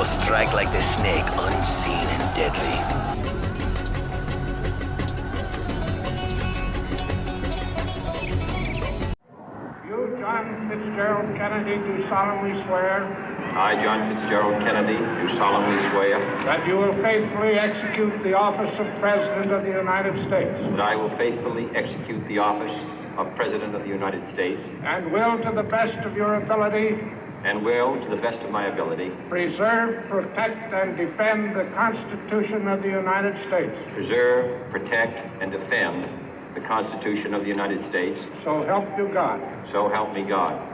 will strike like the snake, unseen and deadly. You, John Fitzgerald Kennedy, do solemnly swear. I, John Fitzgerald Kennedy, do solemnly swear. That you will faithfully execute the office of President of the United States. That I will faithfully execute the office of President of the United States. And will, to the best of your ability. And will, to the best of my ability. Preserve, protect, and defend the Constitution of the United States. Preserve, protect, and defend the Constitution of the United States. So help you God. So help me God.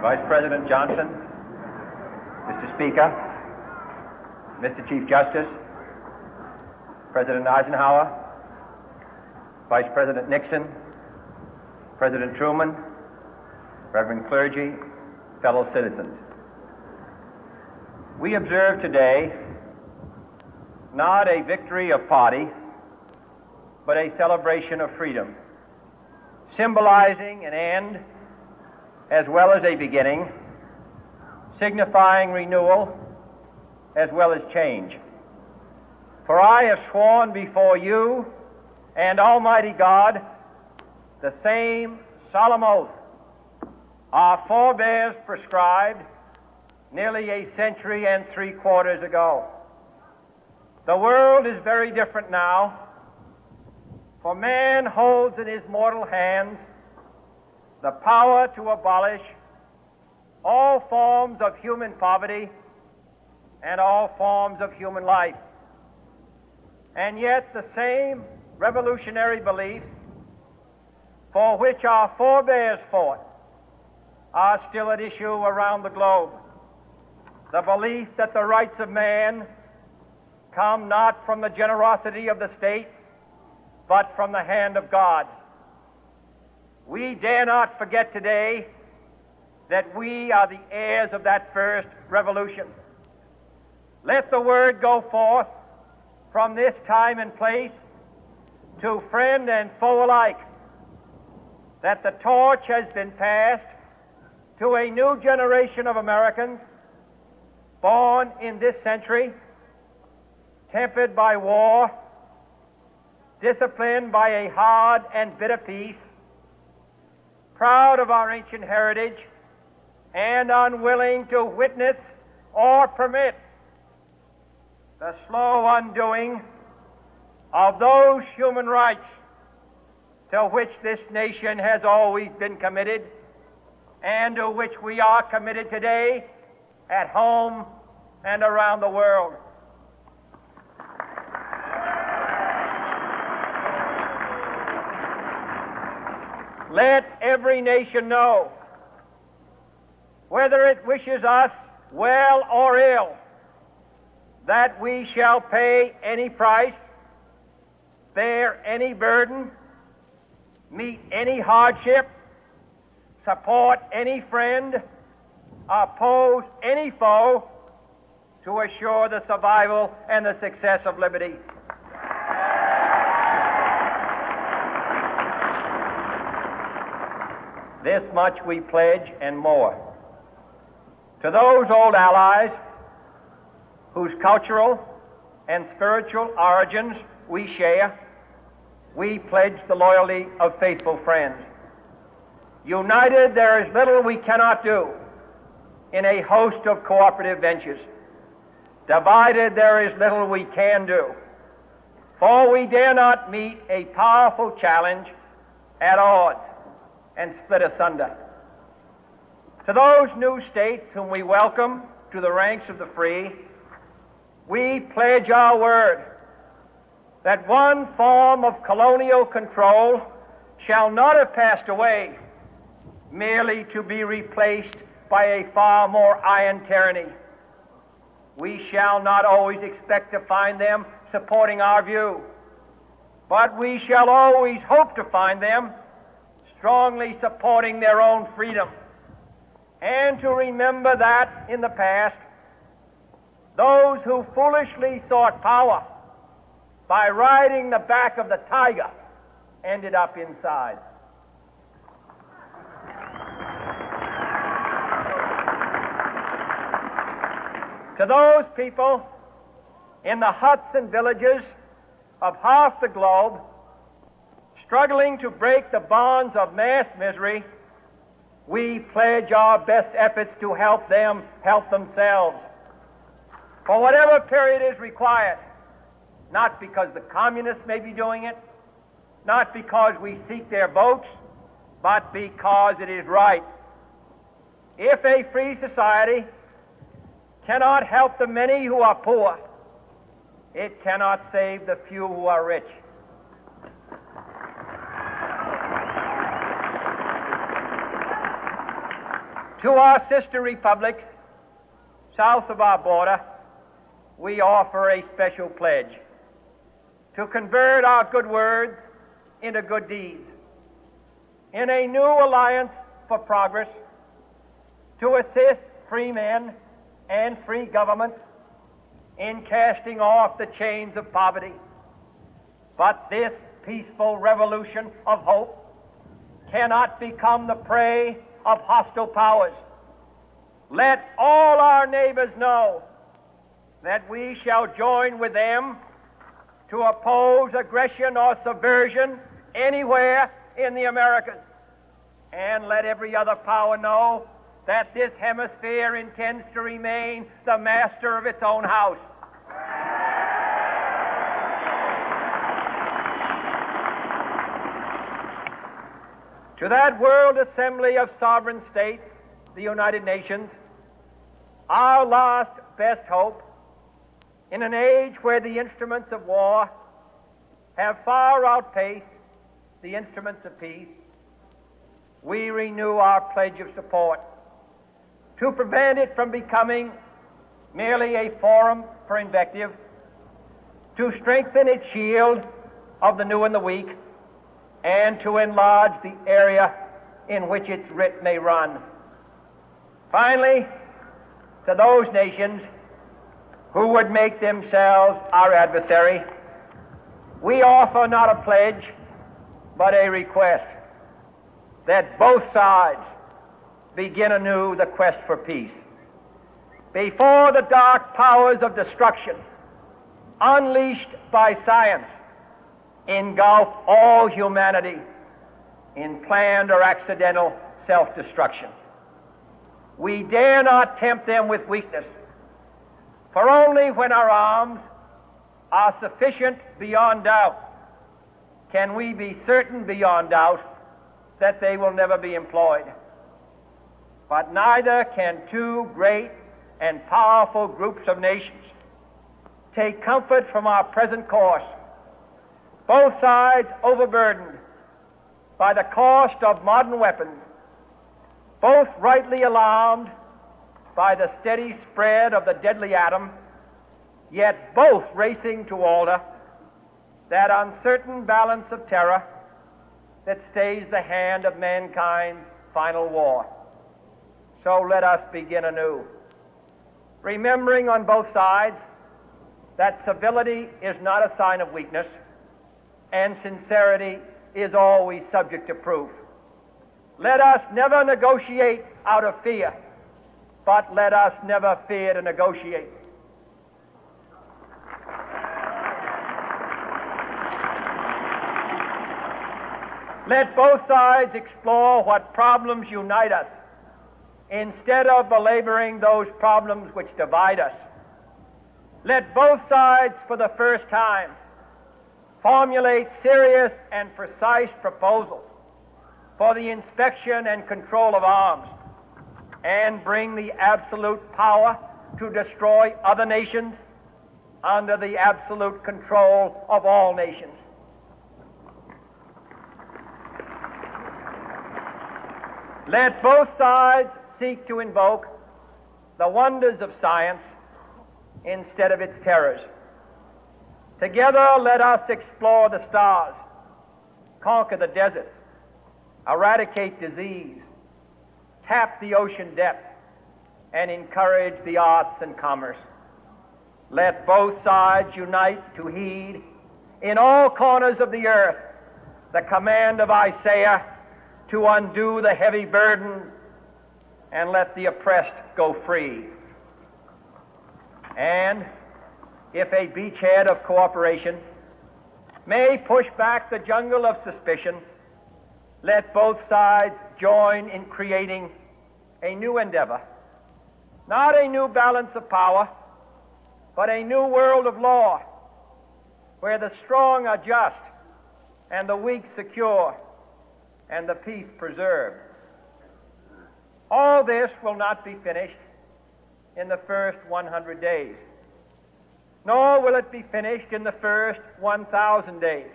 Vice President Johnson, Mr. Speaker, Mr. Chief Justice, President Eisenhower, Vice President Nixon, President Truman, Reverend clergy, fellow citizens. We observe today not a victory of party, but a celebration of freedom, symbolizing an end as well as a beginning, signifying renewal as well as change. For I have sworn before you and Almighty God the same solemn oath our forebears prescribed nearly a century and 3/4 ago. The world is very different now, for man holds in his mortal hands the power to abolish all forms of human poverty and all forms of human life. And yet the same revolutionary beliefs for which our forebears fought are still at issue around the globe. The belief that the rights of man come not from the generosity of the state, but from the hand of God. We dare not forget today that we are the heirs of that first revolution. Let the word go forth from this time and place to friend and foe alike that the torch has been passed to a new generation of Americans born in this century, tempered by war, disciplined by a hard and bitter peace, proud of our ancient heritage, and unwilling to witness or permit the slow undoing of those human rights to which this nation has always been committed and to which we are committed today at home and around the world. Let every nation know, whether it wishes us well or ill, that we shall pay any price, bear any burden, meet any hardship, support any friend, oppose any foe to assure the survival and the success of liberty. This much we pledge and more. To those old allies whose cultural and spiritual origins we share, we pledge the loyalty of faithful friends. United, there is little we cannot do in a host of cooperative ventures. Divided, there is little we can do, for we dare not meet a powerful challenge at odds and split asunder. To those new states whom we welcome to the ranks of the free, we pledge our word that one form of colonial control shall not have passed away merely to be replaced by a far more iron tyranny. We shall not always expect to find them supporting our view, but we shall always hope to find them strongly supporting their own freedom, and to remember that in the past, those who foolishly sought power by riding the back of the tiger ended up inside. To those people in the huts and villages of half the globe struggling to break the bonds of mass misery, we pledge our best efforts to help them help themselves for whatever period is required, not because the communists may be doing it, not because we seek their votes, but because it is right. If a free society cannot help the many who are poor, it cannot save the few who are rich. To our sister republics south of our border, we offer a special pledge to convert our good words into good deeds, in a new alliance for progress, to assist free men and free governments in casting off the chains of poverty. But this peaceful revolution of hope cannot become the prey of hostile powers. Let all our neighbors know that we shall join with them to oppose aggression or subversion anywhere in the Americas. And let every other power know that this hemisphere intends to remain the master of its own house. To that World Assembly of Sovereign States, the United Nations, our last best hope, in an age where the instruments of war have far outpaced the instruments of peace, we renew our pledge of support to prevent it from becoming merely a forum for invective, to strengthen its shield of the new and the weak, and to enlarge the area in which its writ may run. Finally, to those nations who would make themselves our adversary, we offer not a pledge, but a request that both sides begin anew the quest for peace. Before the dark powers of destruction, unleashed by science, engulf all humanity in planned or accidental self-destruction, we dare not tempt them with weakness, for only when our arms are sufficient beyond doubt can we be certain beyond doubt that they will never be employed. But neither can two great and powerful groups of nations take comfort from our present course, both sides overburdened by the cost of modern weapons, both rightly alarmed by the steady spread of the deadly atom, yet both racing to alter that uncertain balance of terror that stays the hand of mankind's final war. So let us begin anew, remembering on both sides that civility is not a sign of weakness, and sincerity is always subject to proof. Let us never negotiate out of fear, but let us never fear to negotiate. Let both sides explore what problems unite us, instead of belaboring those problems which divide us. Let both sides, for the first time, formulate serious and precise proposals for the inspection and control of arms, and bring the absolute power to destroy other nations under the absolute control of all nations. Let both sides seek to invoke the wonders of science instead of its terrors. Together, let us explore the stars, conquer the deserts, eradicate disease, tap the ocean depths, and encourage the arts and commerce. Let both sides unite to heed in all corners of the earth the command of Isaiah to undo the heavy burden and let the oppressed go free. And if a beachhead of cooperation may push back the jungle of suspicion, let both sides join in creating a new endeavor, not a new balance of power, but a new world of law, where the strong are just and the weak secure and the peace preserved. All this will not be finished in the first 100 days, nor will it be finished in the first 1,000 days,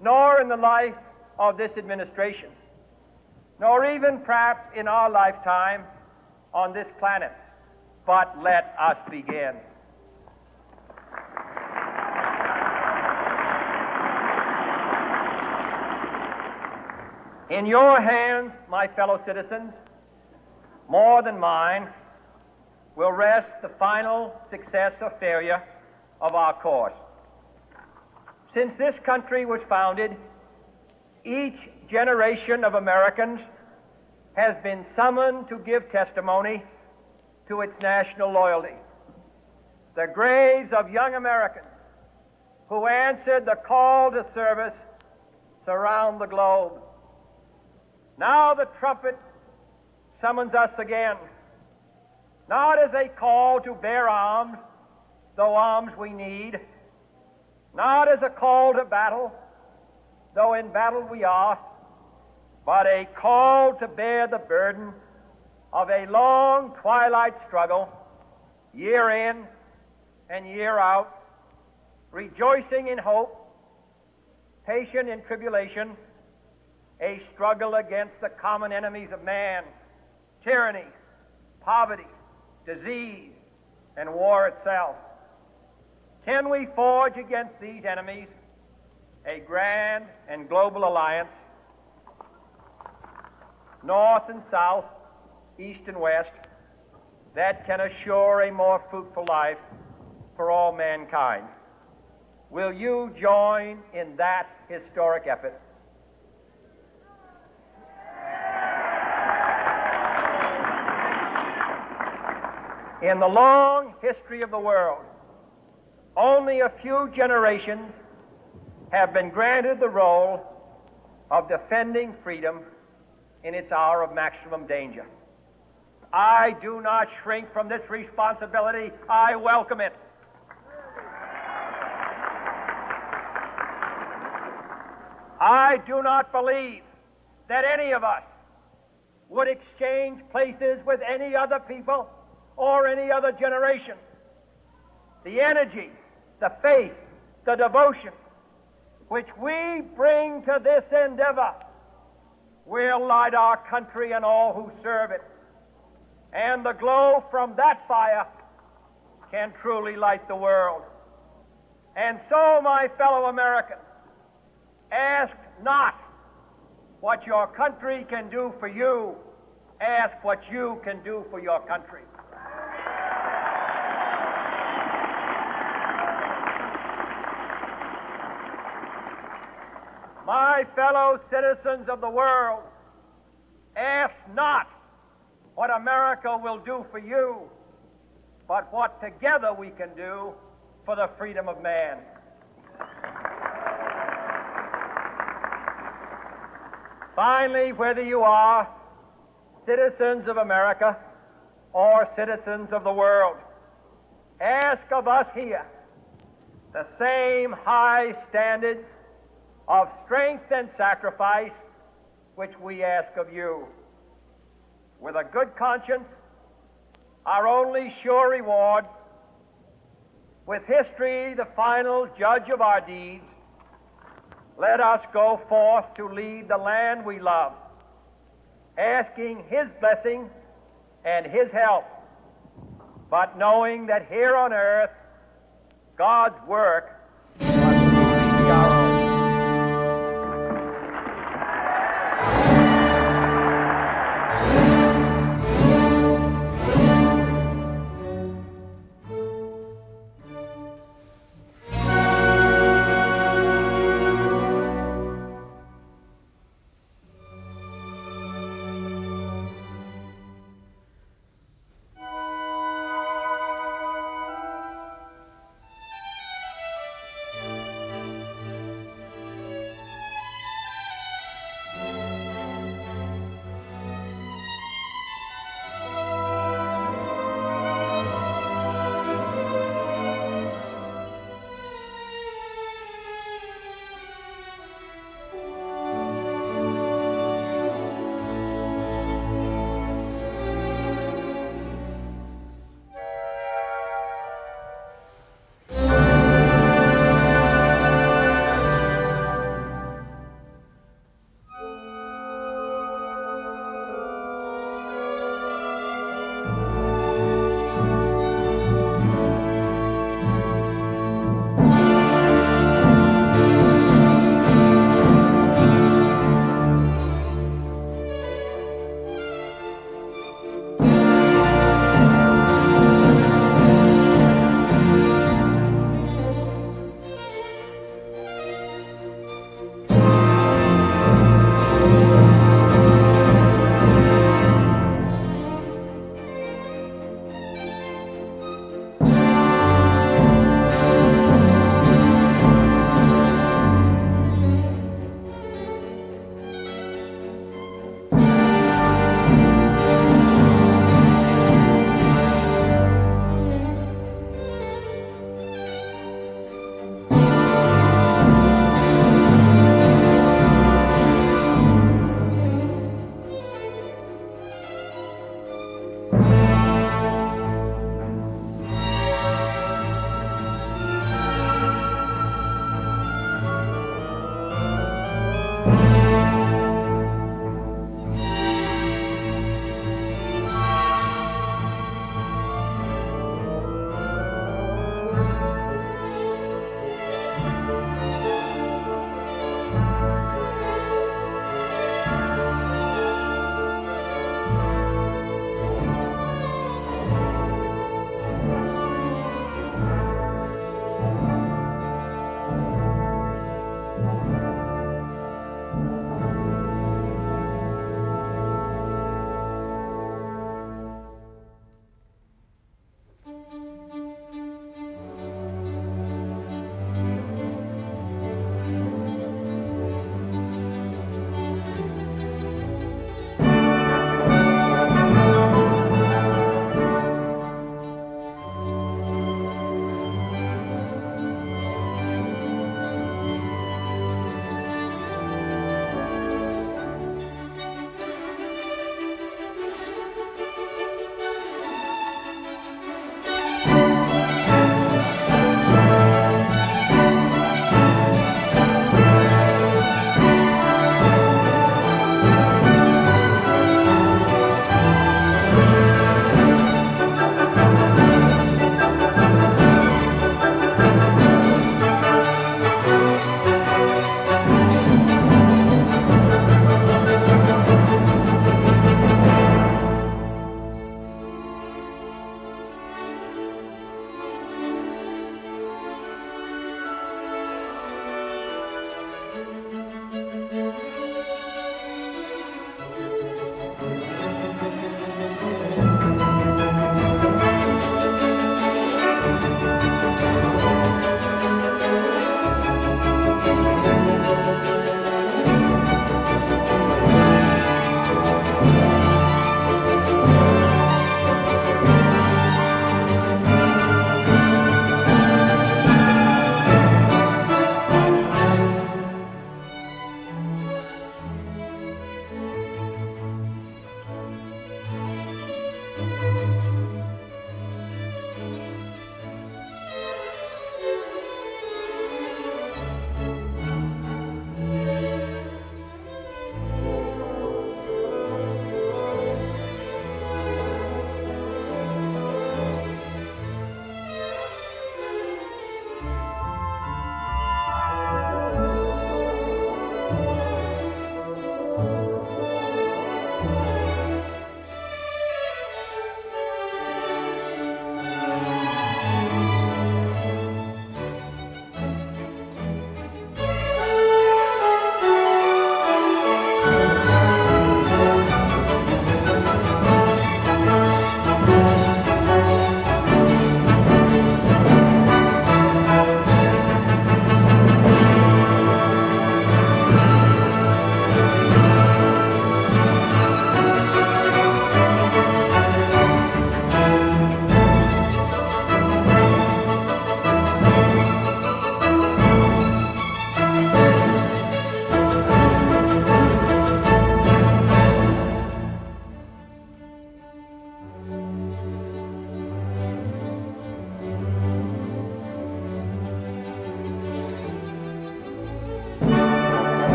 nor in the life of this administration, nor even perhaps in our lifetime on this planet. But let us begin. In your hands, my fellow citizens, more than mine, will rest the final success or failure of our course. Since this country was founded, each generation of Americans has been summoned to give testimony to its national loyalty. The graves of young Americans who answered the call to service surround the globe. Now the trumpet summons us again, not as a call to bear arms, though arms we need, not as a call to battle, though in battle we are, but a call to bear the burden of a long twilight struggle, year in and year out, rejoicing in hope, patient in tribulation, a struggle against the common enemies of man, tyranny, poverty, disease, and war itself. Can we forge against these enemies a grand and global alliance, north and south, east and west, that can assure a more fruitful life for all mankind? Will you join in that historic effort? In the long history of the world, only a few generations have been granted the role of defending freedom in its hour of maximum danger. I do not shrink from this responsibility. I welcome it. I do not believe that any of us would exchange places with any other people or any other generation. The energy, the faith, the devotion which we bring to this endeavor will light our country and all who serve it. And the glow from that fire can truly light the world. And so, my fellow Americans, ask not what your country can do for you, ask what you can do for your country. My fellow citizens of the world, ask not what America will do for you, but what together we can do for the freedom of man. Finally, whether you are citizens of America or citizens of the world, ask of us here the same high standards of strength and sacrifice which we ask of you. With a good conscience, our only sure reward, with history the final judge of our deeds, let us go forth to lead the land we love, asking His blessing and His help, but knowing that here on earth, God's work must be our own.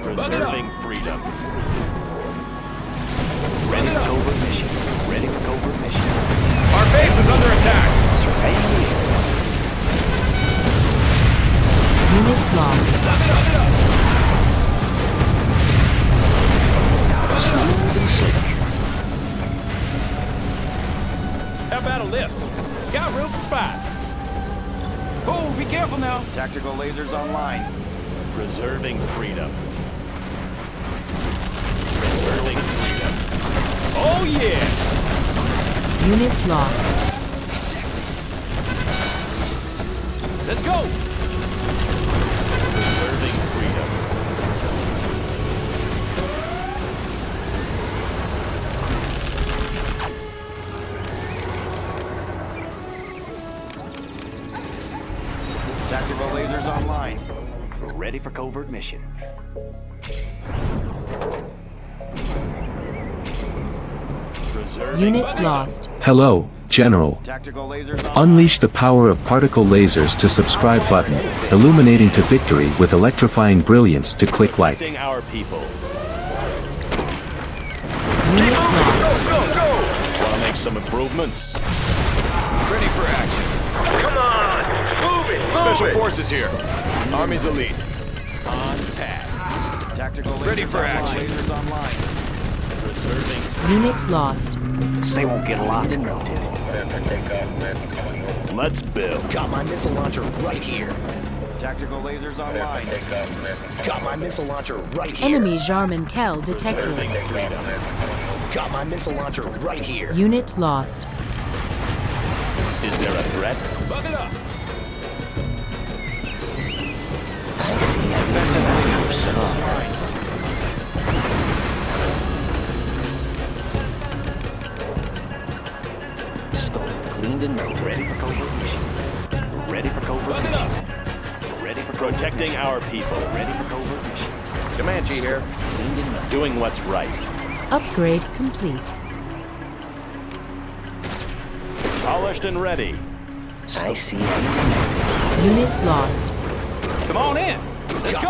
Preserving freedom. Ready for covert mission. Ready for covert mission. Our base is under attack. Surveying the area. Unit lost. Smooth and slick. How about a lift? Got room for 5. Oh, be careful now. Tactical lasers online. Preserving freedom. Preserving freedom. Oh, yeah. Unit lost. Let's go. Preserving freedom. Tactical lasers online. We're ready for covert mission. Preserving Unit lost. Hello, General. Tactical lasers online. Unleash the power of particle lasers to subscribe button, illuminating to victory with electrifying brilliance to click like. Protecting our people. Unit lost. Go, go. Want to make some improvements? Ready for action. Come on. Move it. Special forces here. Army's elite. On task. Tactical lasers Ready for online. action. Lasers online. Preserving. Unit lost. They won't get locked and mounted. Let's build. Got my missile launcher right here. Tactical lasers online. Got my missile launcher right here. Enemy Jarman Kell detected. Preserving freedom. Got my missile launcher right here. Unit lost. Is there a threat? Buckle up. I see a Skull cleaned and mounted. Ready for Cobra mission. Ready for Cobra Buckle mission. up. Ready for protecting our people. Ready for Cobra mission. Comanche here. Cleaned and mounted. Doing what's right. Upgrade complete. Polished and ready. I see a Unit lost. Come on in. Let's go.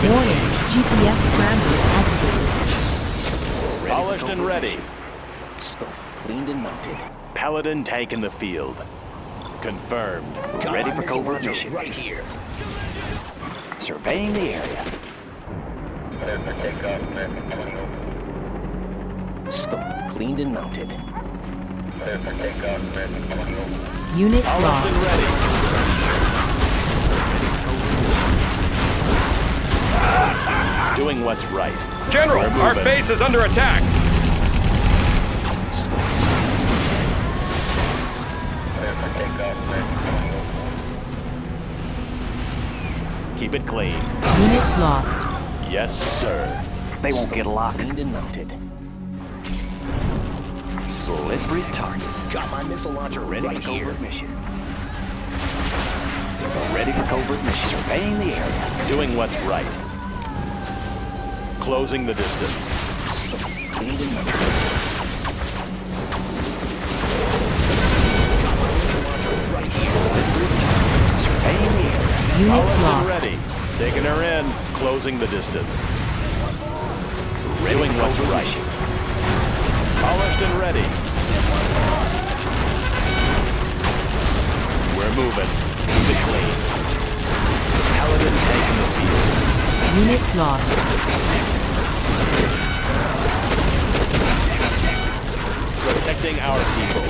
Warning. GPS scramble activated. Polished and ready. Skull cleaned and mounted. Paladin tank in the field. Confirmed. Ready for Cobra mission. Right here. Surveying the area. Skull cleaned and mounted. Unit Polished lost. and ready. Doing what's right. General, We're our moving. base is under attack. Keep it clean. Unit lost. Yes, sir. They won't get locked. Cleaned and mounted. Slippery target. Got my missile launcher Ready right for here. covert mission. Ready for covert mission. Surveying the area. Doing what's right. Closing the distance. Cleaned and mounted. Slippery target. Surveying the area. Unit Polished and lost. ready. Taking her in. Closing the distance. Doing what's right. Polished and ready. We're moving. Keep it clean. Paladin tank in the field. Unit lost. Protecting our people.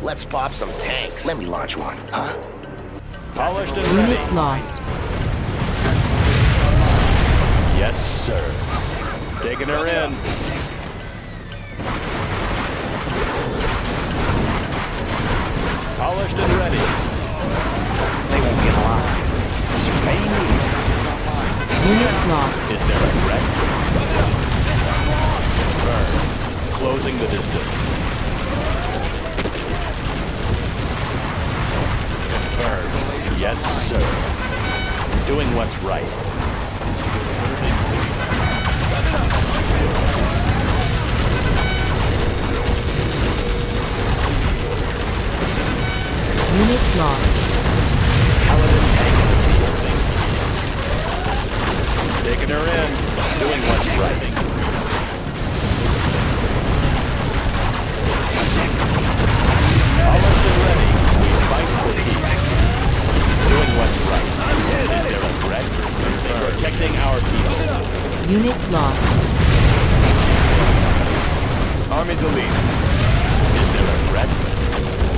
Let's pop some tanks. Let me launch one, huh? Polished and ready. Unit lost. Yes, sir. Taking her in. Polished and ready. They won't get locked. Surveying the area. Unit lost. Is there a threat? Burn. Closing the distance. Confirmed. Yes, sir. Doing what's right. Unit lost. Paladin tank in the building. Taking her in. Doing what's right. Polished and ready. We fight for peace. Doing what's right. Is there a threat? Protecting our people. Unit lost. Army's elite. Is there a threat?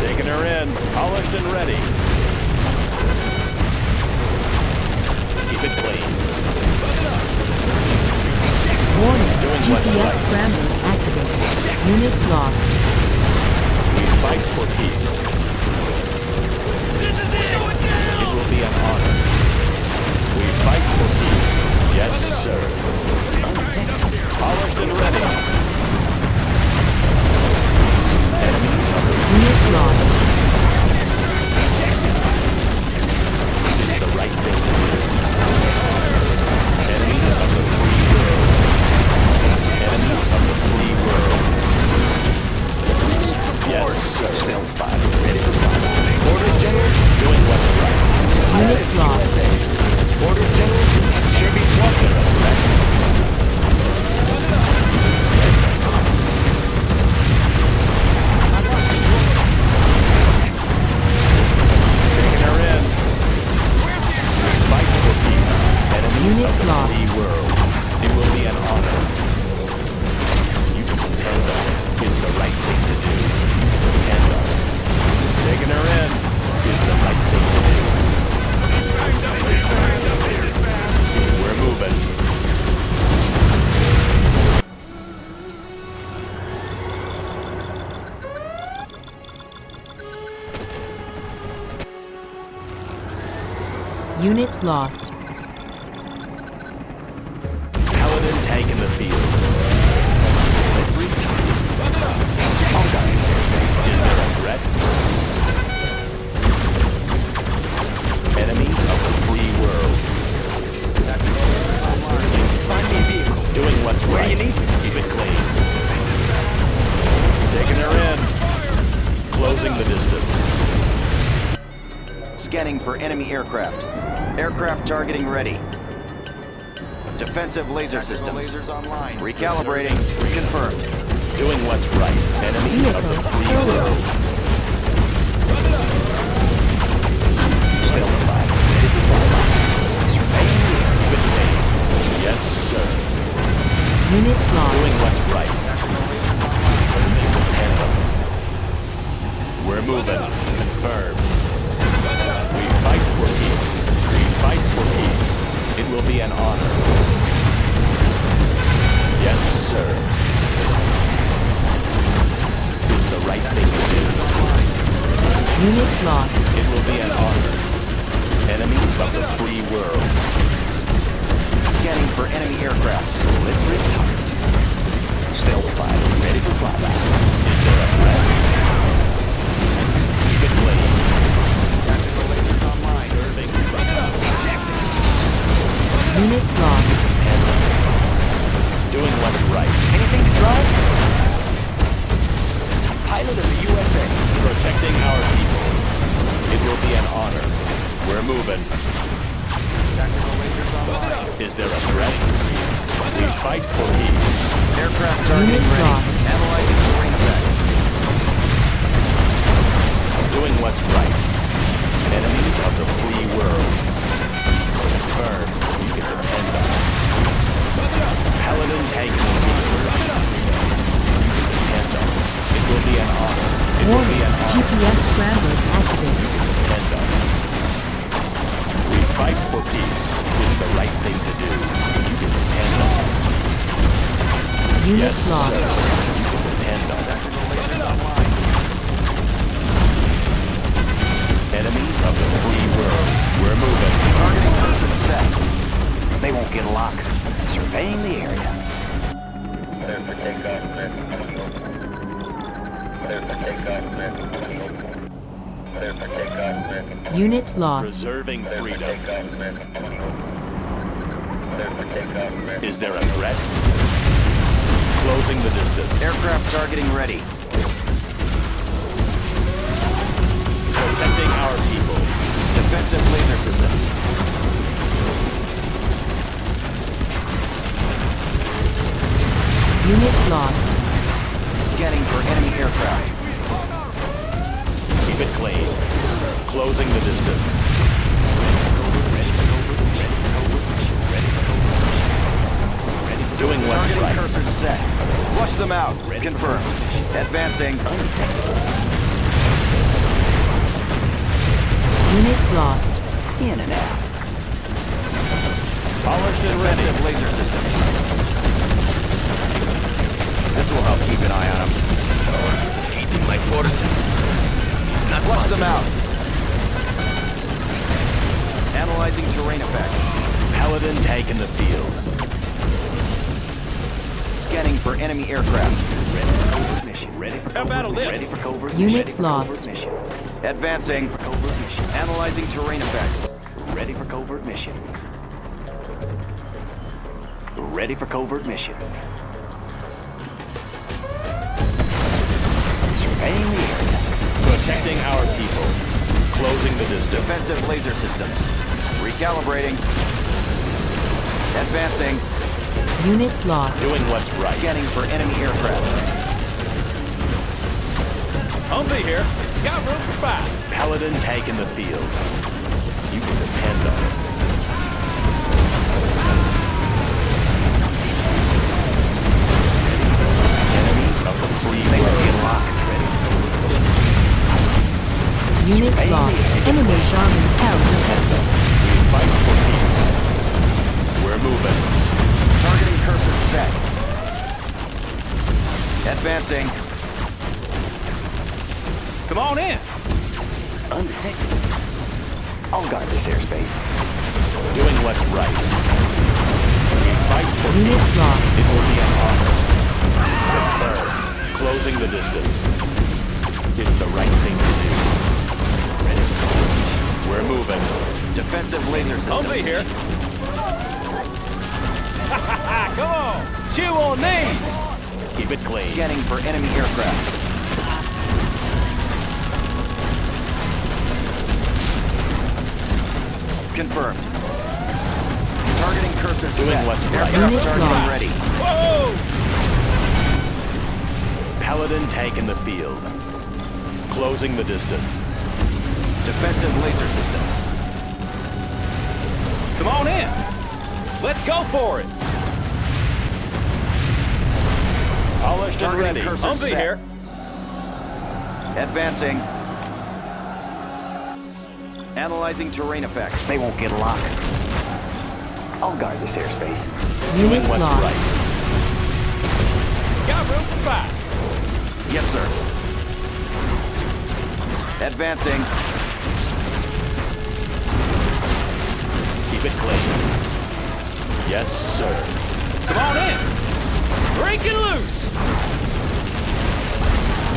Taking her in. Polished and ready. Keep it clean. Warning. Doing what's GPS right. scramble activated. Unit lost. We fight for peace. It will be an honor. We fight for peace. Yes, sir. Polished and ready. Enemies are Unit lost. the right thing to do. Enemies of the free world. Enemies of the free world. Yes, sir. Stealthy. Unit lost. Paladin tank in the field. Slippery target. All guys airspace. Is there a threat? Enemies of the free world. Find me a vehicle. Doing what's Where right. you need me? Keep it clean. Taking her in. Closing the distance. Scanning for enemy aircraft. Aircraft targeting ready. Defensive laser systems. Lasers online. Recalibrating. Confirmed. Doing what's right. Enemies of the Vehicle free stolen. world. Stealthy. Ready for flyby. Surveying the area. Keep it clean. Yes, sir. Unit Doing lost. what's right. Anthem. We're moving. Confirmed. We fight for peace. We fight for peace. It will be an honor. Yes, sir. It's the right thing to do. Unit lost. It will be an honor. Enemies of the free world. Scanning for enemy aircraft. Slippery target. Stealthy. Ready for flyby. Is there a threat? Keep it clean. Unit lost. Doing what's right. Anything to drive? Pilot of the USA. Protecting our people. It will be an honor. We're moving. Is there a threat? We fight for peace. Aircraft targeting Unit ready. lost. Analyzing terrain effects. Doing what's right. Enemies of the free world. Confirmed. You can depend on it. Paladin tank in the field. Depend on it. It will be an honor. It will be Warning. an honor. GPS scrambler activated. Depend on it. We fight for peace. It's the right thing to do. You can depend on it. Unit Yes, lost. sir. You can depend on it. Enemies of the free world. We're moving. Targeting person set. They won't get a lock. Surveying the area. Unit lost. Preserving freedom. Is there a threat? Closing the distance. Aircraft targeting ready. Protecting our people. Defensive laser systems. Unit lost. Scanning for enemy aircraft. Keep it clean. Closing the distance. Doing what's Targeting right. cursor set. Flush them out. Confirmed. Advancing. Unit lost. In and out. Polished and ready. Defensive laser systems. This will help keep an eye on them. Defeating my forces. It's not Flush them possible. out. Analyzing terrain effects. Paladin tank in the field. Scanning for enemy aircraft. Ready for covert mission. Ready for How about a covert lift? mission. Ready for covert mission. Unit Ready for lost. covert mission. Advancing. For covert mission. Analyzing terrain effects. Ready for covert mission. Ready for covert mission. Surveying the area. Protecting our people. Closing the distance. Defensive laser systems. Recalibrating. Advancing. Unit lost. Doing what's right. Scanning for enemy aircraft. Humvee here. Got room for 5. Paladin tank in the field. You can depend on it. Enemies of the free They will world. get locked. Ready for covert mission. Unit lost. Enemy Charlie L detected. We fight for peace. We're moving. Targeting cursor set. Advancing. Come on in. Undetected. I'll guard this airspace. Doing what's right. We fight for Unit peace. lost. It will be an honor. Confirmed. Closing the distance. It's the right thing to do. Ready? We're moving. Defensive laser system. Humvee here. Come on. Chew on these. Keep it clean. Scanning for enemy aircraft. Confirmed. Targeting cursor Doing set. what's right. Aircraft Unit targeting lost. ready. Whoa! Paladin tank in the field. Closing the distance. Defensive laser systems. Come on in. Let's go for it. Polished and Targeting ready. cursor Humvee set. here. Advancing. Analyzing terrain effects. They won't get a lock. I'll guard this airspace. Unit Doing what's lost. right. Got room for 5. Yes, sir. Advancing. Keep it clean. Yes, sir. Come on in. Breaking loose.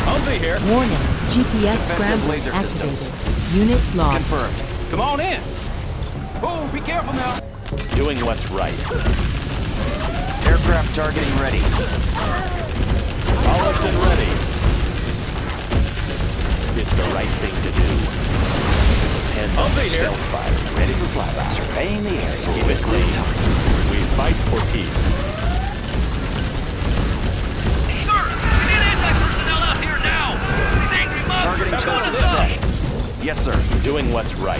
Humvee here. Warning. GPS Defensive scrambler laser activated. systems. Unit lost. Confirmed. Come on in. Oh, be careful now. Doing what's right. Aircraft targeting ready. Polished and ready. It's the right thing to do. Depend on Humvee here. stealth fire. Ready for flyby. Surveying the area. Keep it clean. We fight for peace. Sir, we need anti-personnel out here now. These angry mobs Targeting are cursor us up. set. Yes, sir. Doing what's right.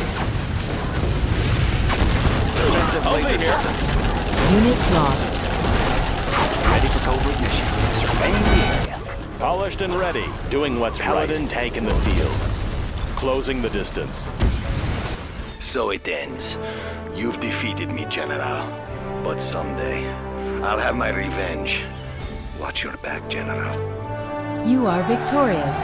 Defensive Humvee laser here. systems. Unit lost. Ready for covert mission. Surveying the area. Polished and ready. Doing what's Paladin tank in the field. Closing the distance. So it ends. You've defeated me, General. But someday, I'll have my revenge. Watch your back, General. You are victorious.